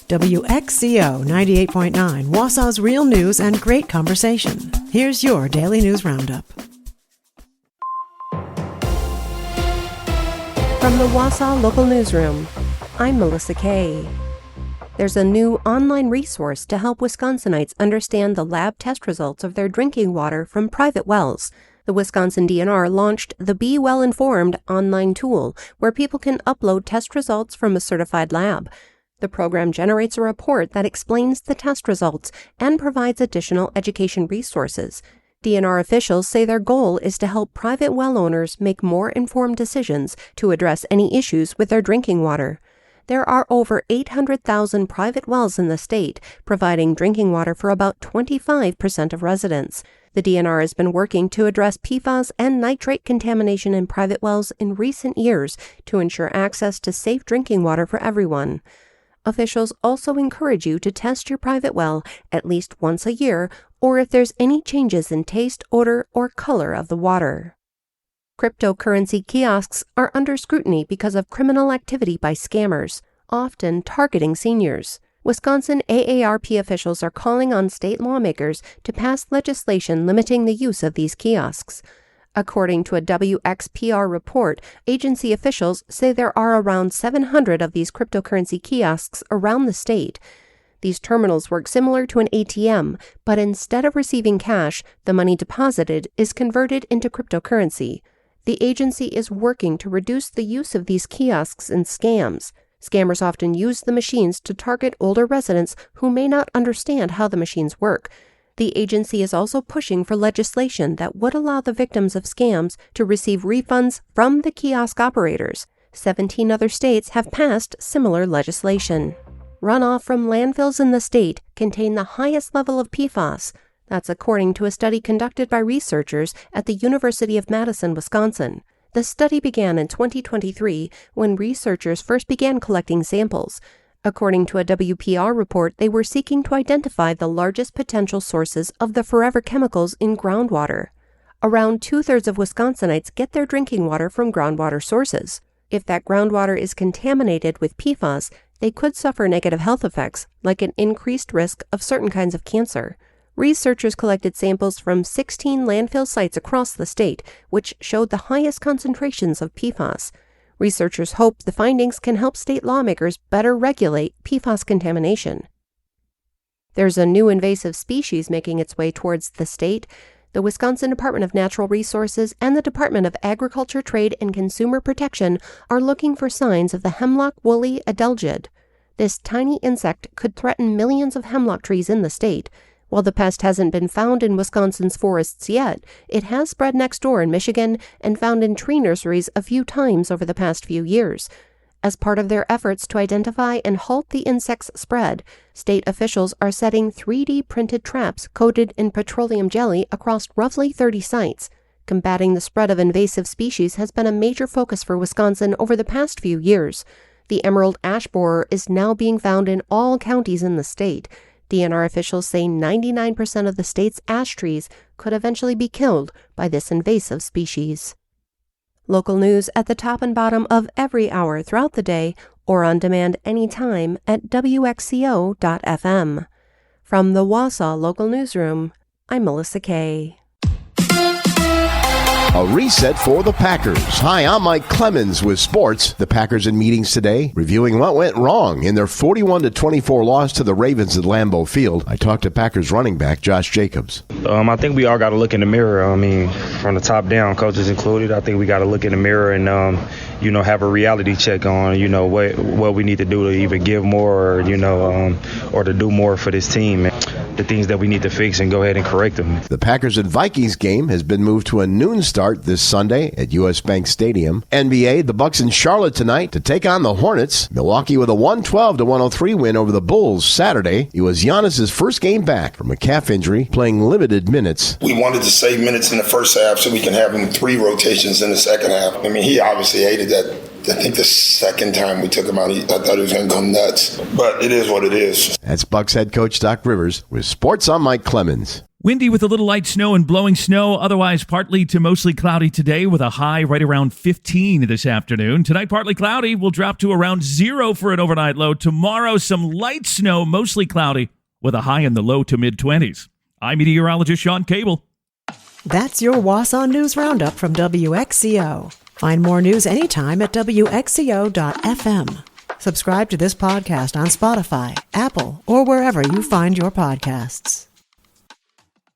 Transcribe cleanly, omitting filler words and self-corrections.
WXCO 98.9, Wausau's real news and great conversation. Here's your Daily News Roundup. From the Wausau Local Newsroom, I'm Melissa Kay. There's a new online resource to help Wisconsinites understand the lab test results of their drinking water from private wells. The Wisconsin DNR launched the Be Well Informed online tool, where people can upload test results from a certified lab. The program generates a report that explains the test results and provides additional education resources. DNR officials say their goal is to help private well owners make more informed decisions to address any issues with their drinking water. There are over 800,000 private wells in the state, providing drinking water for about 25% of residents. The DNR has been working to address PFAS and nitrate contamination in private wells in recent years to ensure access to safe drinking water for everyone. Officials also encourage you to test your private well at least once a year, or if there's any changes in taste, odor, or color of the water. Cryptocurrency kiosks are under scrutiny because of criminal activity by scammers, often targeting seniors. Wisconsin AARP officials are calling on state lawmakers to pass legislation limiting the use of these kiosks. According to a WXPR report, agency officials say there are around 700 of these cryptocurrency kiosks around the state. These terminals work similar to an ATM, but instead of receiving cash, the money deposited is converted into cryptocurrency. The agency is working to reduce the use of these kiosks in scams. Scammers often use the machines to target older residents who may not understand how the machines work. The agency is also pushing for legislation that would allow the victims of scams to receive refunds from the kiosk operators. 17 other states have passed similar legislation. Runoff from landfills in the state contain the highest level of PFAS. That's according to a study conducted by researchers at the University of Madison, Wisconsin. The study began in 2023 when researchers first began collecting samples. According to a WPR report, they were seeking to identify the largest potential sources of the forever chemicals in groundwater. Around 2/3 of Wisconsinites get their drinking water from groundwater sources. If that groundwater is contaminated with PFAS, they could suffer negative health effects, like an increased risk of certain kinds of cancer. Researchers collected samples from 16 landfill sites across the state, which showed the highest concentrations of PFAS. Researchers hope the findings can help state lawmakers better regulate PFAS contamination. There's a new invasive species making its way towards the state. The Wisconsin Department of Natural Resources and the Department of Agriculture, Trade, and Consumer Protection are looking for signs of the hemlock woolly adelgid. This tiny insect could threaten millions of hemlock trees in the state. While the pest hasn't been found in Wisconsin's forests yet, it has spread next door in Michigan and found in tree nurseries a few times over the past few years. As part of their efforts to identify and halt the insect's spread, state officials are setting 3D printed traps coated in petroleum jelly across roughly 30 sites. Combating the spread of invasive species has been a major focus for Wisconsin over the past few years. The emerald ash borer is now being found in all counties in the state. DNR officials say 99% of the state's ash trees could eventually be killed by this invasive species. Local news at the top and bottom of every hour throughout the day or on demand anytime at WXCO.FM. From the Wausau Local Newsroom, I'm Melissa Kay. A reset for the Packers. Hi, I'm Mike Clemens with sports. The Packers in meetings today, reviewing what went wrong in their 41-24 loss to the Ravens at Lambeau Field. I talked to Packers running back Josh Jacobs. I think we all got to look in the mirror. From the top down, coaches included, I think we got to look in the mirror and, have a reality check on, what we need to do to even give more, or to do more for this team. The things that we need to fix and go ahead and correct them. The Packers and Vikings game has been moved to a noon start this Sunday at US Bank Stadium. NBA, the Bucks in Charlotte tonight to take on the Hornets. Milwaukee with a 112-103 win over the Bulls Saturday. It was Giannis' first game back from a calf injury, playing limited minutes. We wanted to save minutes in the first half so we can have him 3 rotations in the second half. He obviously hated that. I think the second time we took him out, I thought he was going to go nuts. But it is what it is. That's Bucks head coach Doc Rivers with Sports. I'm Mike Clemens. Windy with a little light snow and blowing snow. Otherwise, partly to mostly cloudy today with a high right around 15 this afternoon. Tonight, partly cloudy. Will drop to around 0 for an overnight low. Tomorrow, some light snow, mostly cloudy with a high in the low to mid-20s. I'm meteorologist Sean Cable. That's your Wausau News Roundup from WXCO. Find more news anytime at WXCO.FM. Subscribe to this podcast on Spotify, Apple, or wherever you find your podcasts.